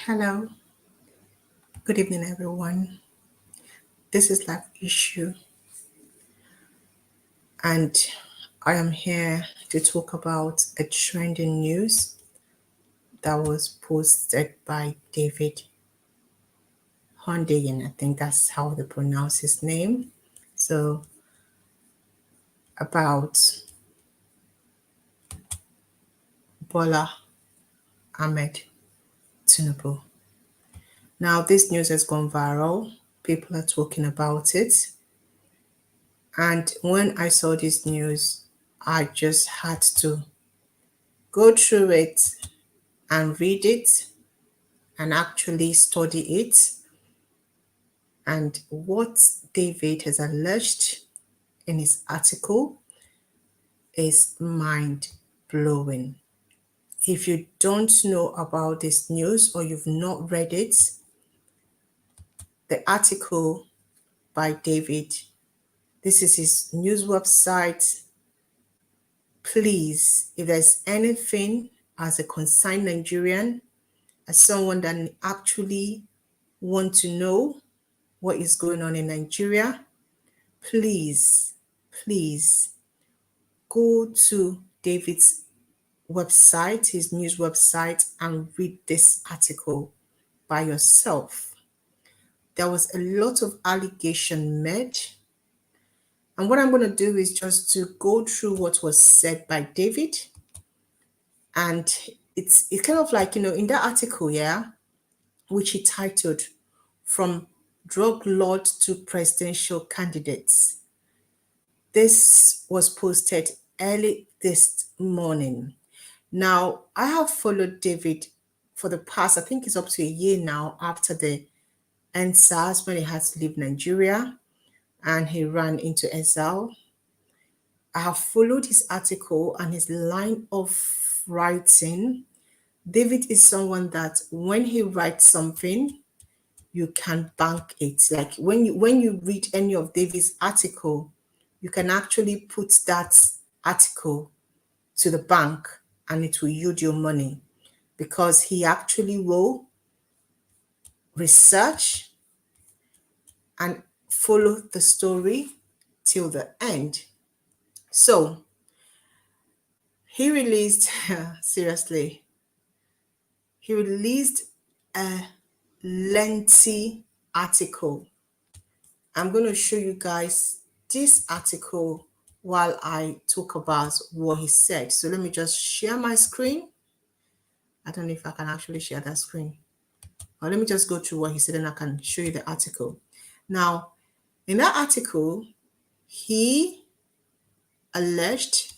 Hello, good evening, everyone. This is Life Issue, and I am here to talk about a trending news that was posted by David Hundeyin. I think that's how they pronounce his name. So, about Bola Ahmed Tinubu. Now, this news has gone viral. People are talking about it. And when I saw this news, I just had to go through it and read it and actually study it. And what David has alleged in his article is mind blowing. If you don't know about this news or you've not read it, the article by David, this is his news website. Please, if there's anything as a concerned Nigerian, as someone that actually want to know what is going on in Nigeria, please go to David's website, his news website, and read this article by yourself. There was a lot of allegation made. And what I'm going to do is just to go through what was said by David. And it's kind of like, in that article, which he titled From Drug Lord to Presidential Candidates. This was posted early this morning. Now, I have followed David for the past, I think it's up to a year now after the NSAS when he had to leave Nigeria and he ran into exile. I have followed his article and his line of writing. David is someone that when he writes something, you can bank it. Like when you read any of David's article, you can actually put that article to the bank and it will yield your money because he actually will research and follow the story till the end. So he released, seriously, he released a lengthy article. I'm going to show you guys this article while I talk about what he said. So let me just share my screen. I don't know if I can actually share that screen. Or let me just go through what he said and I can show you the article. Now, in that article, he alleged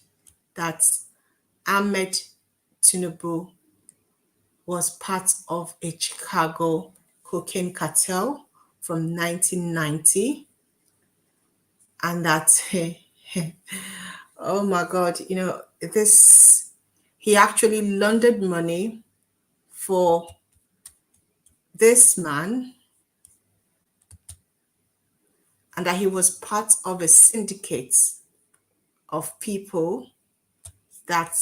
that Ahmed Tinubu was part of a Chicago cocaine cartel from 1990 and that oh my God, he actually laundered money for this man and that he was part of a syndicate of people that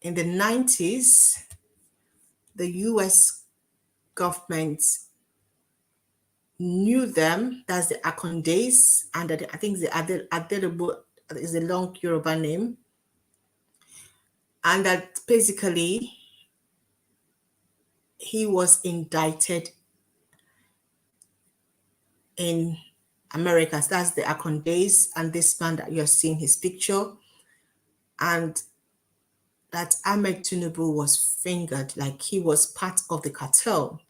in the 90s, the US government knew them. That's the Akondes, and I think the Adelebo is a long Yoruba name. And that basically he was indicted in America. So that's the Akondes and this man that you're seeing his picture. And that Ahmed Tinubu was fingered, like he was part of the cartel.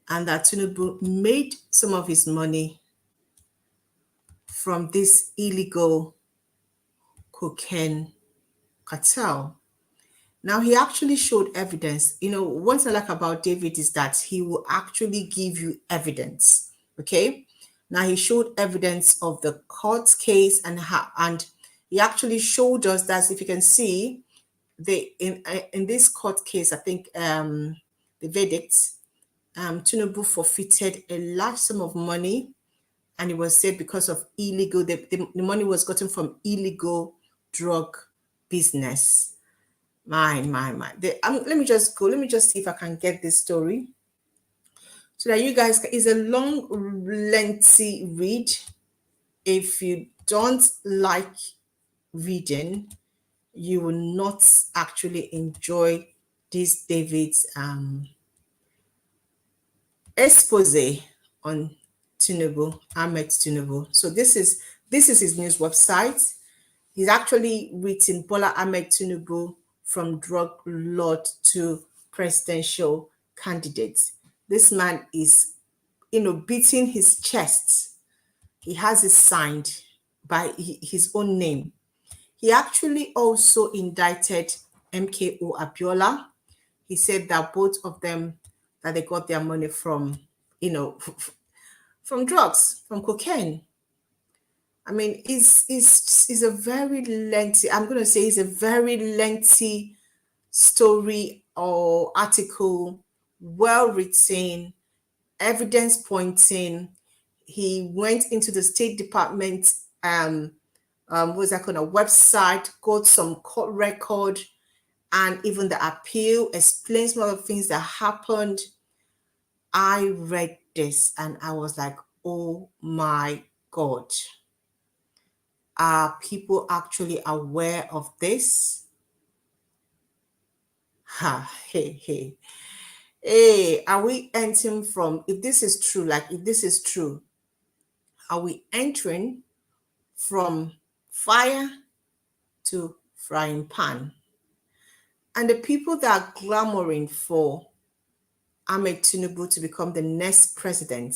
And that Tinubu made some of his money from this illegal cocaine cartel. Now, he actually showed evidence. What I like about David is that he will actually give you evidence, okay? Now, he showed evidence of the court case and he actually showed us that, if you can see, in this court case, I think the verdict, Tinubu forfeited a large sum of money, and it was said because of illegal, the money was gotten from illegal drug business. My. Let me just see if I can get this story. so that you guys it's a long, lengthy read. If you don't like reading, you will not actually enjoy this David's expose on Tinubu, Ahmed Tinubu. So this is his news website. He's actually written Bola Ahmed Tinubu from drug lord to presidential candidate. This man is, beating his chest. He has it signed by his own name. He actually also indicted MKO Abiola. He said that both of them, that they got their money from, from drugs, from cocaine. I mean, it's a very lengthy, I'm going to say it's a very lengthy story or article, well written, evidence pointing. He went into the State Department, what's that called, a website, got some court record, and even the appeal, explains some of the things that happened. I read this and I was like, oh my God. Are people actually aware of this? Hey. Hey, are we entering from, if this is true, are we entering from fire to frying pan? And the people that are clamoring for Ahmed Tinubu to become the next president,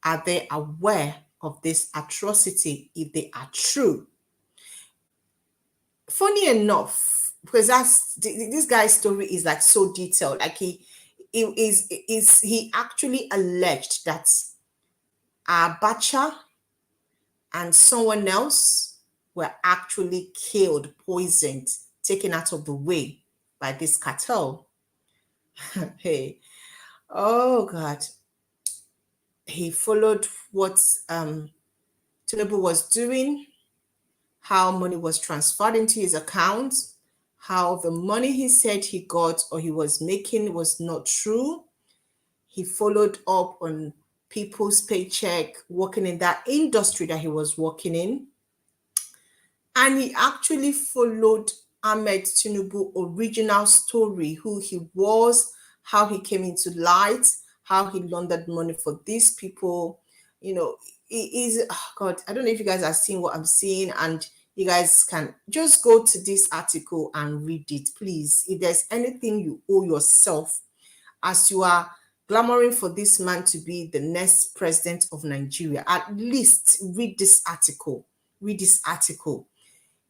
are they aware of this atrocity if they are true? Funny enough, because this guy's story is like so detailed. Like he actually alleged that Abacha and someone else were actually killed, poisoned, taken out of the way by this cartel. Hey, oh God. He followed what Tinubu was doing, how money was transferred into his account, how the money he said he got or he was making was not true. He followed up on people's paycheck, working in that industry that he was working in. And he actually followed Ahmed Tinubu original story, who he was, how he came into light, how he laundered money for these people. It is, oh God, I don't know if you guys are seeing what I'm seeing, and you guys can just go to this article and read it, please. If there's anything you owe yourself as you are clamoring for this man to be the next president of Nigeria, at least read this article. Read this article.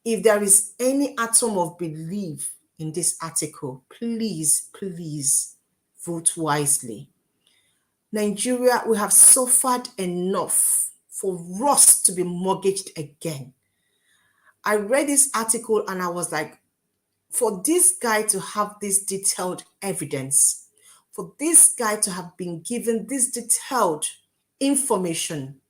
If there is any atom of belief in this article, please vote wisely. Nigeria, we have suffered enough for us to be mortgaged again. I read this article and I was like, for this guy to have this detailed evidence, for this guy to have been given this detailed information,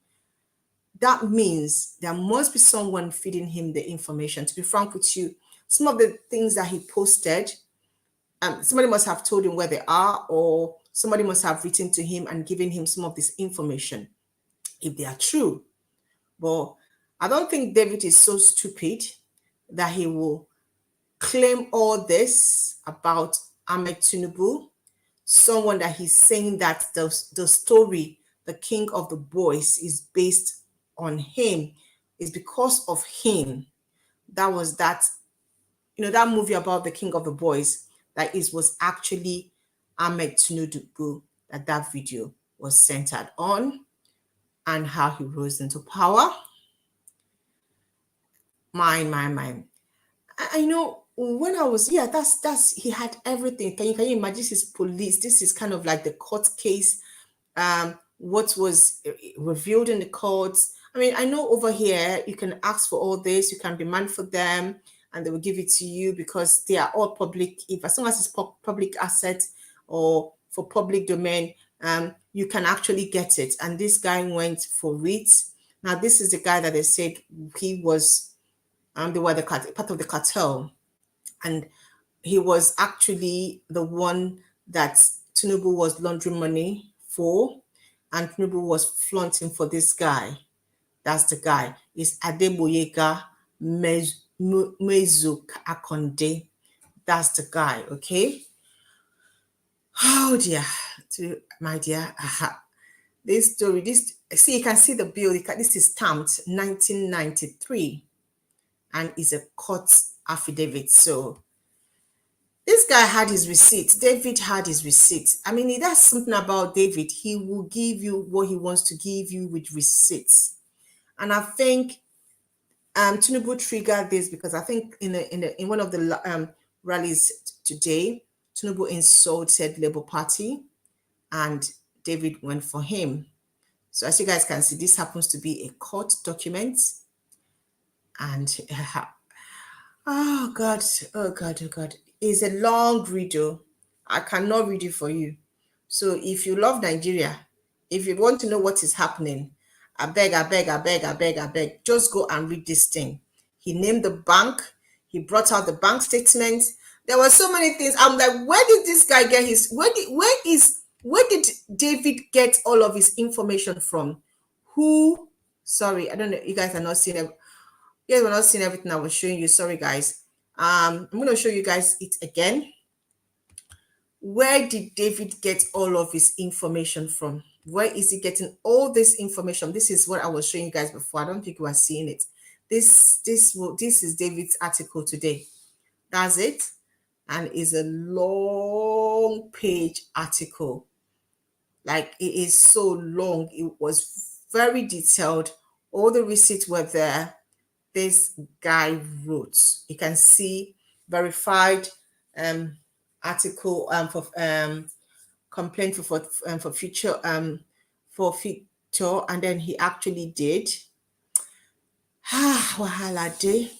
that means there must be someone feeding him the information. To be frank with you, some of the things that he posted, somebody must have told him where they are, or somebody must have written to him and given him some of this information, if they are true. But I don't think David is so stupid that he will claim all this about Ahmed Tinubu, someone that he's saying that the story, the king of the boys, is based on him, is because of him. That was that movie about the king of the boys, that was actually Ahmed Tinubu that video was centered on, and how he rose into power. Mine. I know when I was, that's he had everything. Can you imagine? This is police. This is kind of like the court case. What was revealed in the courts. I mean, I know over here you can ask for all this, you can demand for them, and they will give it to you because they are all public. If as long as it's public asset or for public domain, you can actually get it. And this guy went for it. Now, this is the guy that they said he was, they were part of the cartel, and he was actually the one that Tinubu was laundering money for. and Tinubu was flaunting for this guy. That's the guy. It's Adeboyega Mezuk Akonde. That's the guy, okay? Oh dear, my dear. This story, see, you can see the bill. This is stamped 1993 and is a court affidavit. So this guy had his receipt. David had his receipt. I mean, that's something about David. He will give you what he wants to give you with receipts. And I think Tinubu triggered this because I think in one of the rallies today, Tinubu insulted Labour Party and David went for him. So as you guys can see, this happens to be a court document. And oh God, oh God, oh God. It's a long read, though. I cannot read it for you. So if you love Nigeria, if you want to know what is happening, I beg, just go and read this thing. He named the bank. He brought out the bank statement. There were so many things. I'm like, where did this guy get his, where did David get all of his information from? Who, sorry, I don't know, you guys are not seeing it. You guys were not seeing everything I was showing you. Sorry, guys. I'm going to show you guys it again. Where did David get all of his information from? Where is he getting all this information? This is what I was showing you guys before. I don't think you are seeing it. This is David's article today. That's it. And it's a long page article. Like, it is so long. It was very detailed. All the receipts were there. This guy wrote. You can see verified article for complaint for future and then he actually did. Wahala day.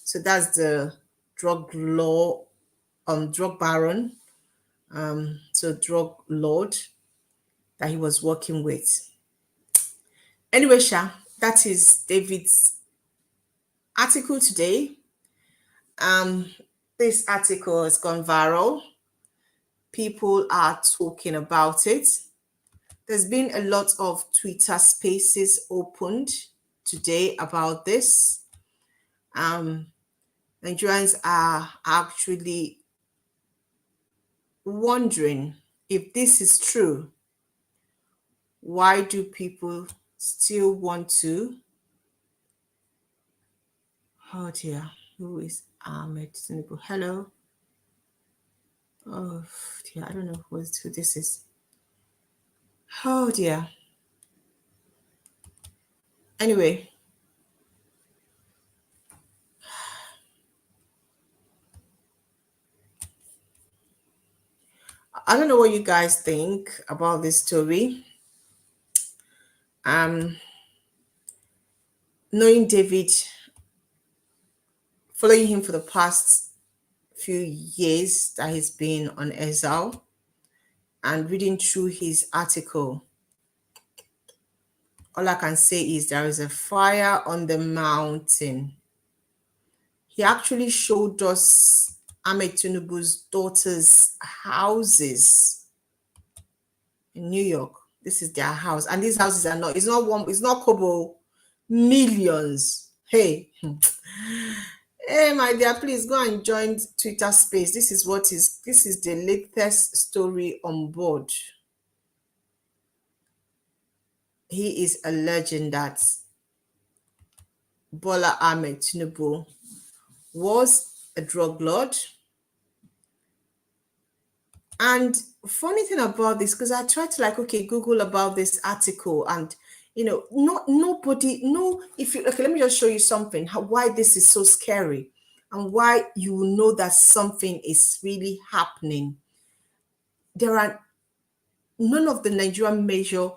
So that's the drug law, drug baron, so drug lord that he was working with. Anyway, that is David's article today. This article has gone viral. People are talking about it. There's been a lot of Twitter spaces opened today about this. Nigerians are actually wondering if this is true. Why do people still want to? Oh dear, who is Ahmed Tinubu? Hello. Oh dear, I don't know who this is. Oh dear. Anyway, I don't know what you guys think about this story. Knowing David, following him for the past few years that he's been on exile, and reading through his article, all I can say is there is a fire on the mountain. He actually showed us Ahmed Tinubu's daughter's houses in New York. This is their house. And these houses are not, it's not Kobo, millions. Hey. Hey, my dear, please go and join Twitter space. This is the latest story on board. He is alleging that Bola Ahmed Tinubu was a drug lord. And funny thing about this, because I tried to Google about this article, and nobody, okay, let me just show you something, why this is so scary and why you know that something is really happening. There are none of the Nigerian major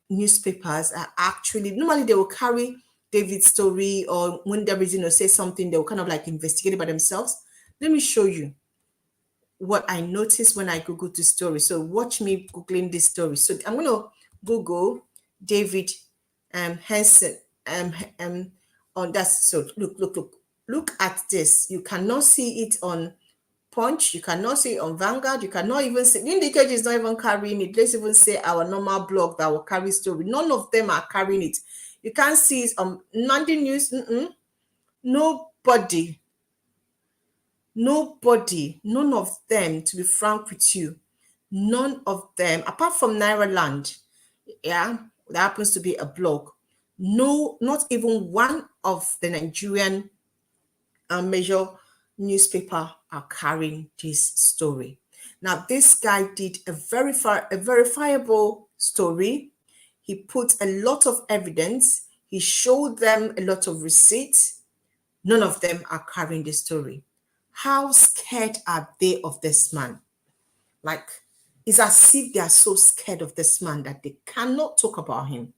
newspapers are actually, normally they will carry David's story, or when there is, say something, they will kind of investigate it by themselves. Let me show you what I noticed when I Googled this story. So watch me Googling this story. So I'm going to Google David Henson on that. So look at this. You cannot see it on Punch, you cannot see it on Vanguard, you cannot even see, Indicate is not even carrying it. Let's even say our normal blog that will carry story. None of them are carrying it. You can't see it on Nandi News. Nobody, none of them, to be frank with you, none of them, apart from Naira Land, yeah, that happens to be a blog. No, not even one of the Nigerian major newspaper are carrying this story. Now, this guy did a verifiable story. He put a lot of evidence. He showed them a lot of receipts. None of them are carrying the story. How scared are they of this man? Like, it's as if they are so scared of this man that they cannot talk about him.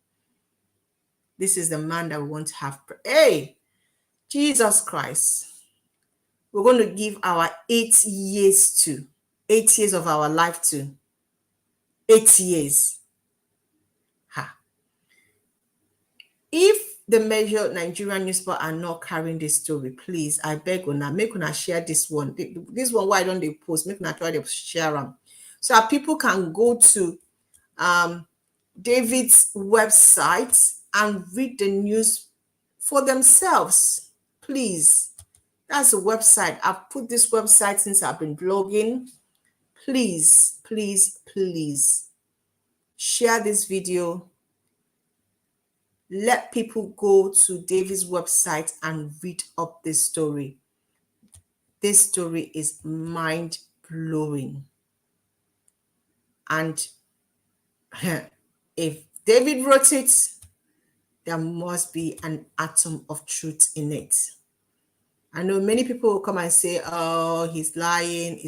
This is the man that we want to have. Hey, Jesus Christ. We're going to give our 8 years to. 8 years of our life to. 8 years. Ha. If the major Nigerian newspaper are not carrying this story, please, I beg una, make una share this one. This one, why don't they post? Make una try to share them. So that people can go to David's website and read the news for themselves. Please. That's a website. I've put this website since I've been blogging. Please, please, please share this video. Let people go to David's website and read up this story. This story is mind-blowing. And if David wrote it, there must be an atom of truth in it. I know many people will come and say, oh, he's lying.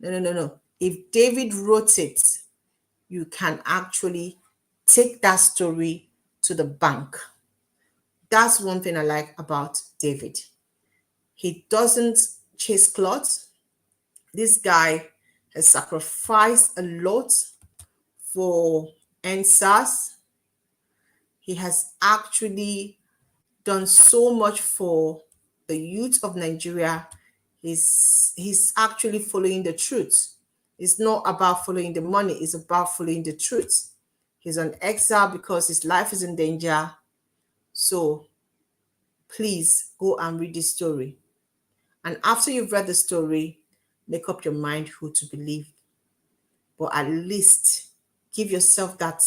No. If David wrote it, you can actually take that story to the bank. That's one thing I like about David. He doesn't chase clout. This guy has sacrificed a lot for NSAS. He has actually done so much for the youth of Nigeria. He's actually following the truth. It's not about following the money. It's about following the truth. He's on exile because his life is in danger. So please go and read this story. And after you've read the story, make up your mind who to believe. But at least give yourself that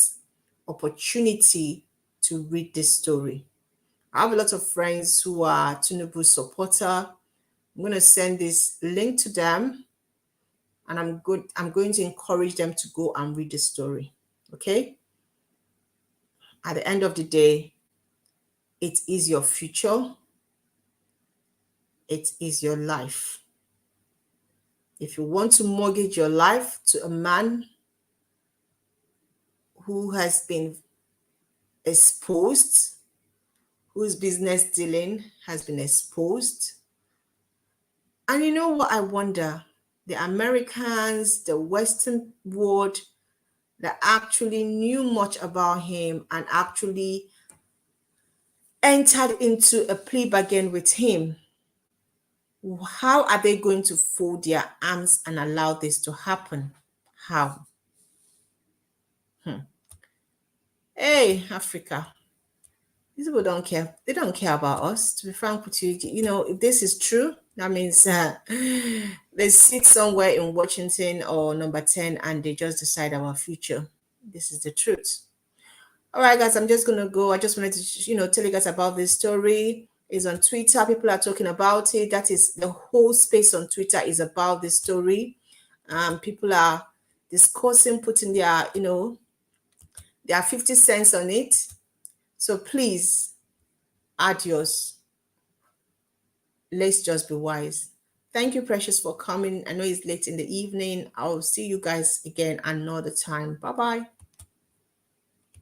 opportunity to read this story. I have a lot of friends who are Tinubu supporter. I'm going to send this link to them, and I'm going to encourage them to go and read the story. Okay? At the end of the day, it is your future. It is your life. If you want to mortgage your life to a man who has been exposed, whose business dealing has been exposed, and you know what I wonder? The Americans, the Western world that actually knew much about him and actually entered into a plea bargain with him, how are they going to fold their arms and allow this to happen? How? Hey, Africa. These people don't care. They don't care about us, to be frank with you. You know, if this is true, that means they sit somewhere in Washington or number 10 and they just decide our future. This is the truth. All right, guys, I'm just going to go. I just wanted to, tell you guys about this story. It's on Twitter. People are talking about it. That is the whole space on Twitter is about this story. People are discussing, putting their 50 cents on it. So please, add yours. Let's just be wise. Thank you, Precious, for coming. I know it's late in the evening. I'll see you guys again another time. Bye-bye.